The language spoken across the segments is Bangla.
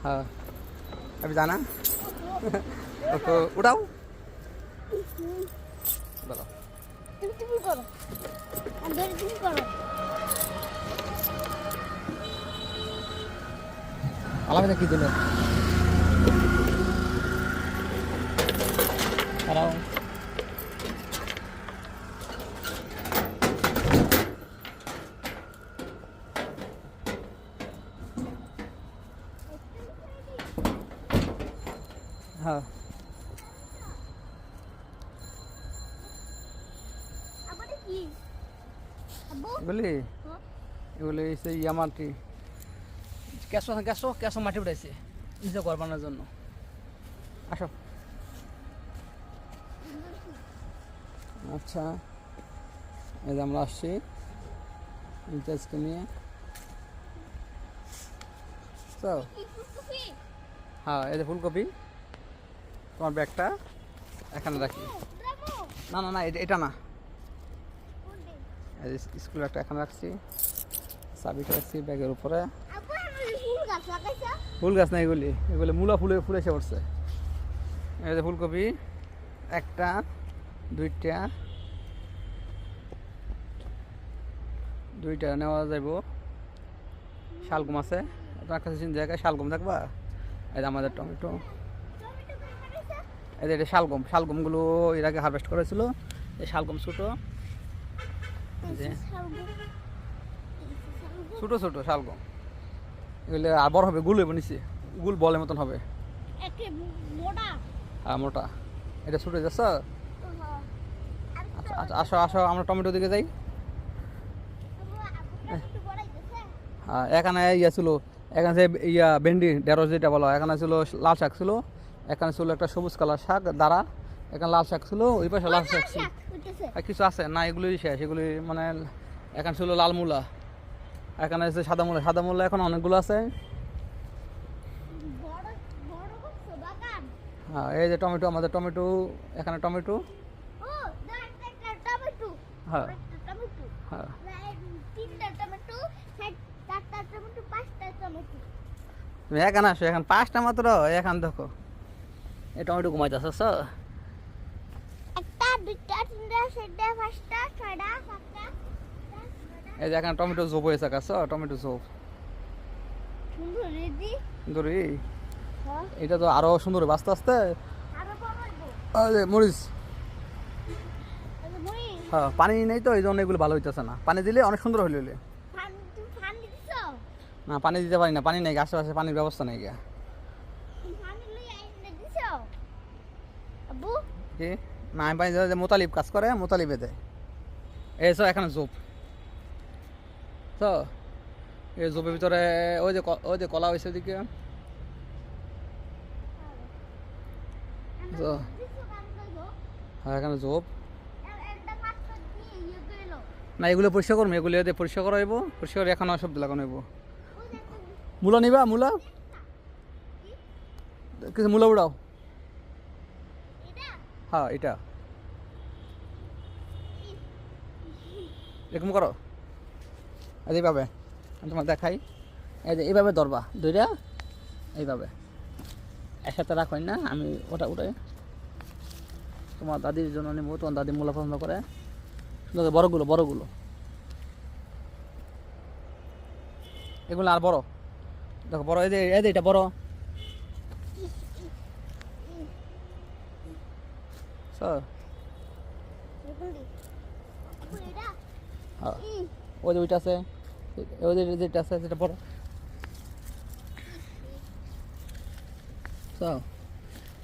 हाँ अभी जाना तो उठाओ बोलो তুমি করো আমি তুমি করো আলাদা কি দিল দাঁড়াও হ্যাঁ এগুলি এগুলি সেই মাটি কেঁচো কেঁচো কেঁচো মাটি উঠাইছে নিজে ঘর বানানোর জন্য আসো আচ্ছা এই যে আমরা আসছি ইমতিয়াজকে নিয়ে তো হ্যাঁ এই যে ফুলকপি তোমার ব্যাগটা এখানে রাখি না না না এটা না স্কুল একটা এখানে রাখছি চাবিটা রাখছি ব্যাগের উপরে ফুল গাছ না এগুলি এগুলি মূলা ফুলে ফুলে এসে পড়ছে এই যে ফুলকপি একটা দুইটা নেওয়া যাইব শালগম আছে আপনার কাছে জায়গায় শালগম থাকবা এই যে আমাদের টমেটো এই যে এটা শালগমগুলো এর আগে হারভেস্ট করেছিল এই শালগম ছোটো ছোট ছোট শালগম এগুলো আর বড় হবে গুল হবে নিচে গুল বলের মতন হবে হ্যাঁ মোটা এটা ছোট যাচ্ছ আচ্ছা আসো আসো আমরা টমেটো দিকে যাই হ্যাঁ এখানে ইয়া ছিল এখানে যে ইয়া ভেন্ডি ঢেঁড়স যেটা বলো এখানে ছিল লাল শাক ছিল এখানে ছিল একটা সবুজ কালার শাক দাঁড়া এখানে লাল শাক ছিল ওই পাশে লাল শাক ছিল আর কিছু আছে না এগুলি শেষ এগুলি মানে এখানে ছিল লাল মূলা এখানে আছে সাদা মূলা এখন অনেকগুলো আছে হ্যাঁ এই যে টমেটো আমাদের টমেটো এখানে টমেটো হ্যাঁ হ্যাঁ তুমি এখানে আসো এখন 5টা মাত্র এখান দেখো এই টমেটো ঘুমাইতেছ এই যে এখানে টমেটো ঝোপ হয়েছে কাছ টমেটো ঝোপ সুন্দরী এটা তো আরো সুন্দর আস্তে আস্তে মরিচ হ্যাঁ পানি নেই তো এই জন্য এগুলো ভালো হইতেছে না পানি দিলে অনেক সুন্দর হইলে না পানি দিতে পারি না পানি নেই আশেপাশে পানির ব্যবস্থা নেই গিয়া কি না আমি পানি দিতে মোতালিব কাজ করে মোতালিবে দেয় এইসব এখানে ঝোপ তো এই ঝোপের ভিতরে ওই যে কলা হয়েছে ওদিকে হ্যাঁ এখানে ঝোপ না এগুলো পরিষ্কার করবো এগুলো পরিষ্কার করা হইব পরিষ্কার করে এখন সব লাগানো হইব মূলা নিবা মূলা কিছু মূলা উড়াও হ্যাঁ এটা এরকম করো এইভাবে আমি তোমার দেখাই এই যে এইভাবে ধরবা দুইটা এইভাবে একসাথে রাখোই না আমি ওটা উঠে তোমার দাদির জন্য নেবো তোমার দাদি মূলা পছন্দ করে বড়গুলো এগুলো আর বড় দেখো বড় এই যে এটা বড় হ্যাঁ ওই যে ওইটা আছে ওই যেটা আছে সেটা বড়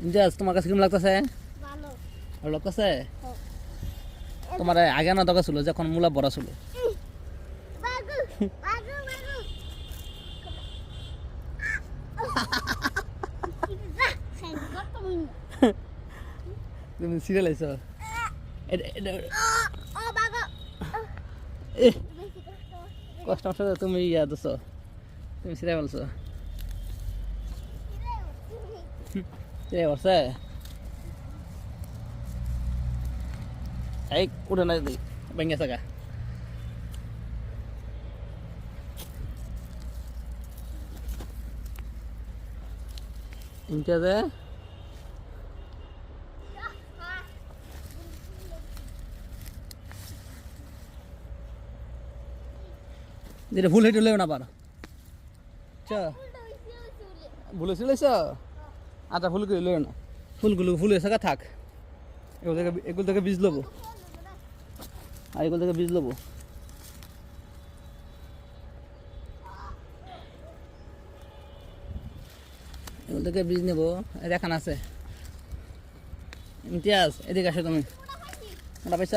ইনজাজ তোমার কাছে কেমন লাগতেছে ভালো লাগতেছে তোমার আগে না দরকার ছিল যখন মূলা বড় ছিল তুমি সিরিয়াল আইছো কষ্ট তুমি ইয়া দোস তুমি সিরিয়াল বলছো বলছে এই উঠে না ভেঙে থাকা ইমতিয়াজে যেটা ভুল হেঁটে লেও না পার আচ্ছা ভুলে চলেছ আচ্ছা ভুল করে লেও না ফুলগুলো ফুল হয়েছে থাক এগুলো থেকে বীজ লবো আর এগুলো থেকে বীজ লবো এগুলো থেকে বীজ নেবো দেখান আছে ইমতিয়াজ এদিকে আসো তুমি ওটা পাইছ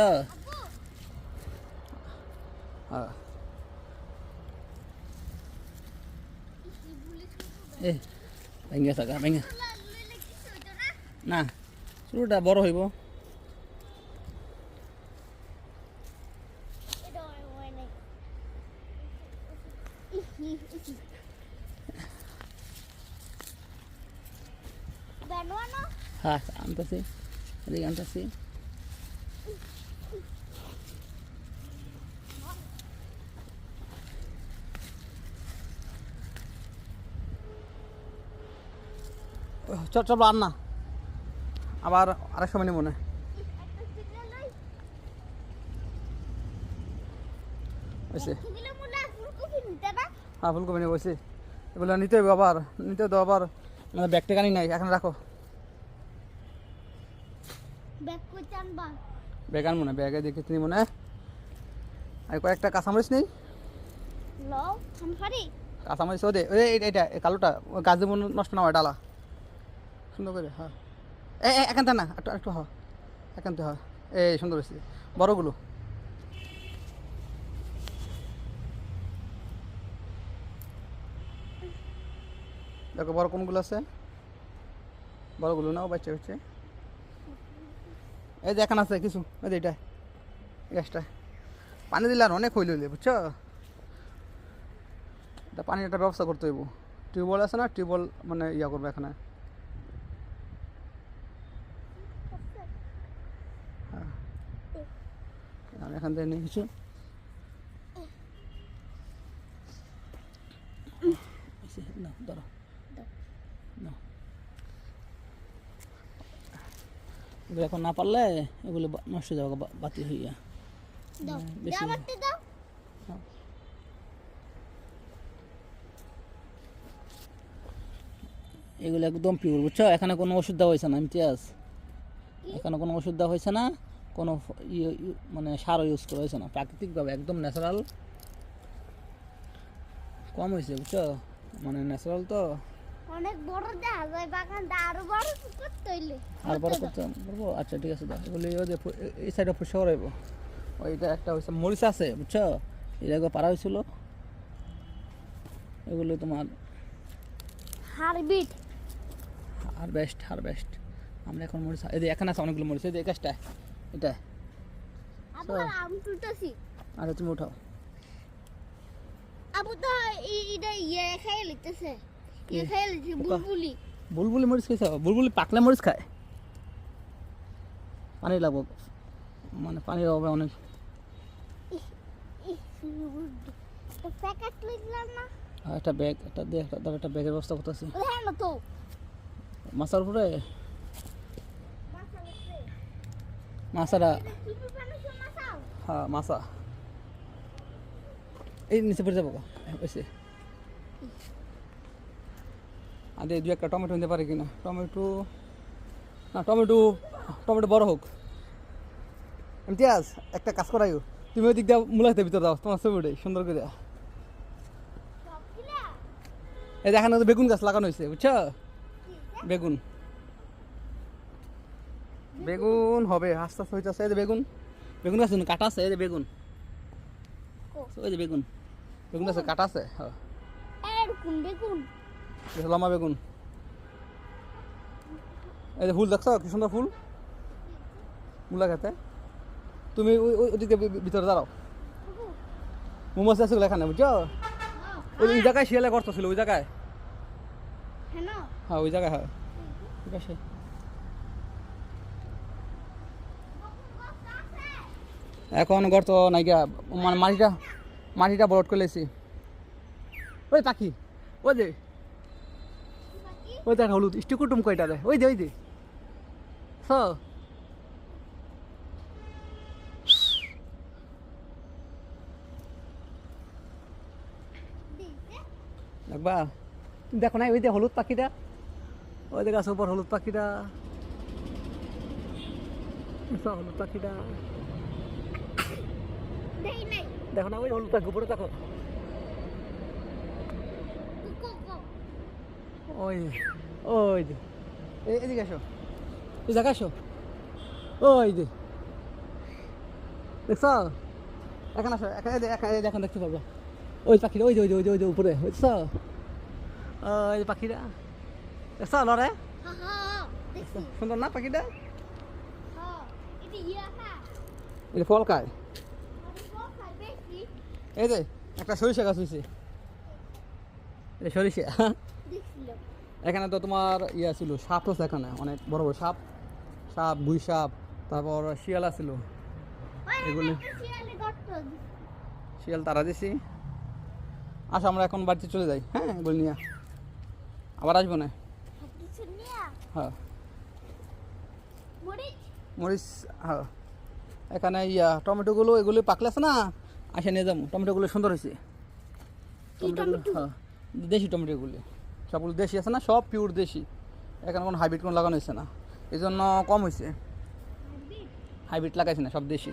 হ্যাঁ এ ভেঙে থাকা ভেঙে না শুরুটা বড় হইব হ্যাঁ আনতেছি এদিকে আনতেছি চল চল আর না আবার আরেক সময় নেব না হয়েছে হ্যাঁ ফুলকপি নেবো হয়েছে এগুলো নিতে হবে আবার নিতে হবে আবার ব্যাগ টেকানি নাই এখন রাখো ব্যাগ আনবো না ব্যাগে দেখে নিব না আর কয়েকটা কাঁচামরিচ নেই কাঁচামরিচ ও দে এইটা কালোটা গাছ দেবো নষ্ট না হয় ডালা সুন্দর করে হ্যাঁ এখানটা না একটু একটু হয় এখানতে হয় এই সুন্দর হয়েছে বড়গুলো দেখো বড় কোনগুলো আছে বড়গুলো নাও বাচ্চা বাচ্চা এই যে এখানে আছে কিছু এই যে এটা গ্যাসটা পানি দিলে আর অনেক হইলে বুঝছো এটা পানির একটা ব্যবস্থা করতে হইব টিউবওয়েল আছে না টিউবওয়েল মানে ইয়া করবে এখানে হ্যাঁ আমি এখান থেকে নিয়ে কিছু না ধরো না এগুলো এখন না পারলে এগুলো নষ্ট হয়ে যাবে বাতি হইয়া বেশি এগুলো একদম পিওর বুঝছো এখানে কোনো ওষুধ দেওয়া হয়েছে না ইমতিয়াজ এখানে কোনো ওষুধ দেওয়া হয়েছে না কোনো মানে সারও ইউজ করা হয়েছে না প্রাকৃতিকভাবে একদম ন্যাচারাল কম হয়েছে বুঝছো মানে ন্যাচারাল তো অনেক বড় দেখা যায় বাগানটা আরো বড় করতে হইলে আর বড় করতে পারবো আচ্ছা ঠিক আছে দাও এগুলো এই সাইডে পরিষ্কার করাইবো ওইটা একটা হয়েছে মরিচ আছে বুঝছো এগুলো পারা হয়েছিল এগুলো তোমার হারবিট হারভেস্ট আমরা এখন মরিচ এই যে এখানে আছে অনেকগুলো মরিচ এই যে গাছটা এটা আবার আম তুলতেছি আচ্ছা তুমি উঠাও আবু তো এটা ইয়ে খাই লিখতেছে ইয়ে খাই লিখছে বুলবুলি বুলবুলি মরিচ খাইছ বুলবুলি পাকলে মরিচ খায় পানি লাগবো মানে পানির অভাবে অনেক তো প্যাকেট লিখলাম না একটা ব্যাগ একটা দিয়ে একটা ব্যাগের ব্যবস্থা করতেছি হ্যাঁ না তো মাছার উপরে মাছারা হ্যাঁ মাছা এই নিচে পড়ে যাবো এসে আরে দু একটা টমেটো নিতে পারে কিনা টমেটো বড় হোক ইমতিয়াজ একটা কাজ করাইও তুমি ওই দিক দিয়ে মূলাতে ভিতরে দাও তোমার ছবিটাই সুন্দর করে এই দেখানো বেগুন গাছ লাগানো হয়েছে বুঝছো বেগুন হবে আস্তে আস্তে হইতেছে এই যে বেগুন গাছ কাটা আছে এই যে বেগুন ওই যে বেগুন আছে কাটা আছে হ্যাঁ লম্বা বেগুন এই যে ফুল দেখছো কি সুন্দর ফুল মূলা খেতে তুমি ওদিকে ভিতরে দাঁড়াও মোমোস আছে এখানে বুঝছো ওই জায়গায় শিয়ালে গর্ত ছিল ওই জায়গায় হ্যাঁ ওই জায়গায় হ্যাঁ ঠিক আছে এখন গর্ত নাই গিয়া মানে মাটিটা বরট করে লেছি ওই পাখি ওই যে ওই দেখ হলুদ ইষ্টি কুটুম কয়টা রে ওই দে স দেখবা তুমি দেখো না ওই যে হলুদ পাখিটা ওই দেখ আছে উপর হলুদ পাখিটা হলুদ পাখিটা দেই নাই দেখো না ওই হলুদ পাখি উপরে দেখো কোকো ওই ওই যে এদিকে আসো তুই দেখা আসো ওই যে দেখছ এখন আসো এখন দেখতে পাবো ওই পাখিটা ওই যে উপরে বুঝছ ওই যে পাখিটা দেখছ লড়ে হা হা দেখছি সুন্দর না পাখিটা হ্যাঁ এটা ইয়া খা এটা ফল খায় আমি সব খাই বেশি এই যে একটা সরিষা গাছ হয়েছে এটা সরিষা দেখছিল এখানে তো তোমার ইয়া ছিল সাপ আছে এখানে অনেক বড় বড় সাপ গুই সাপ তারপর শিয়াল ছিল এগুলি শিয়ালে গর্ত শিয়াল তারা দিছি আসো আমরা এখন বাড়িতে চলে যাই হ্যাঁ এগুলি নিয়ে আবার আসবো না কিছু নিয়া হ্যাঁ মরিচ মরিচ হ্যাঁ এখানে ইয়া টমেটোগুলো এগুলি পাকলে আছে না আসে নিয়ে যাবো টমেটোগুলো সুন্দর হয়েছে টমেটোগুলো হ্যাঁ দেশি টমেটোগুলি সবগুলো দেশি আছে না সব পিওর দেশি এখানে কোনো হাইব্রিড কোনো লাগানো হয়েছে না এই জন্য কম হয়েছে হাইব্রিড লাগাইছে না সব দেশি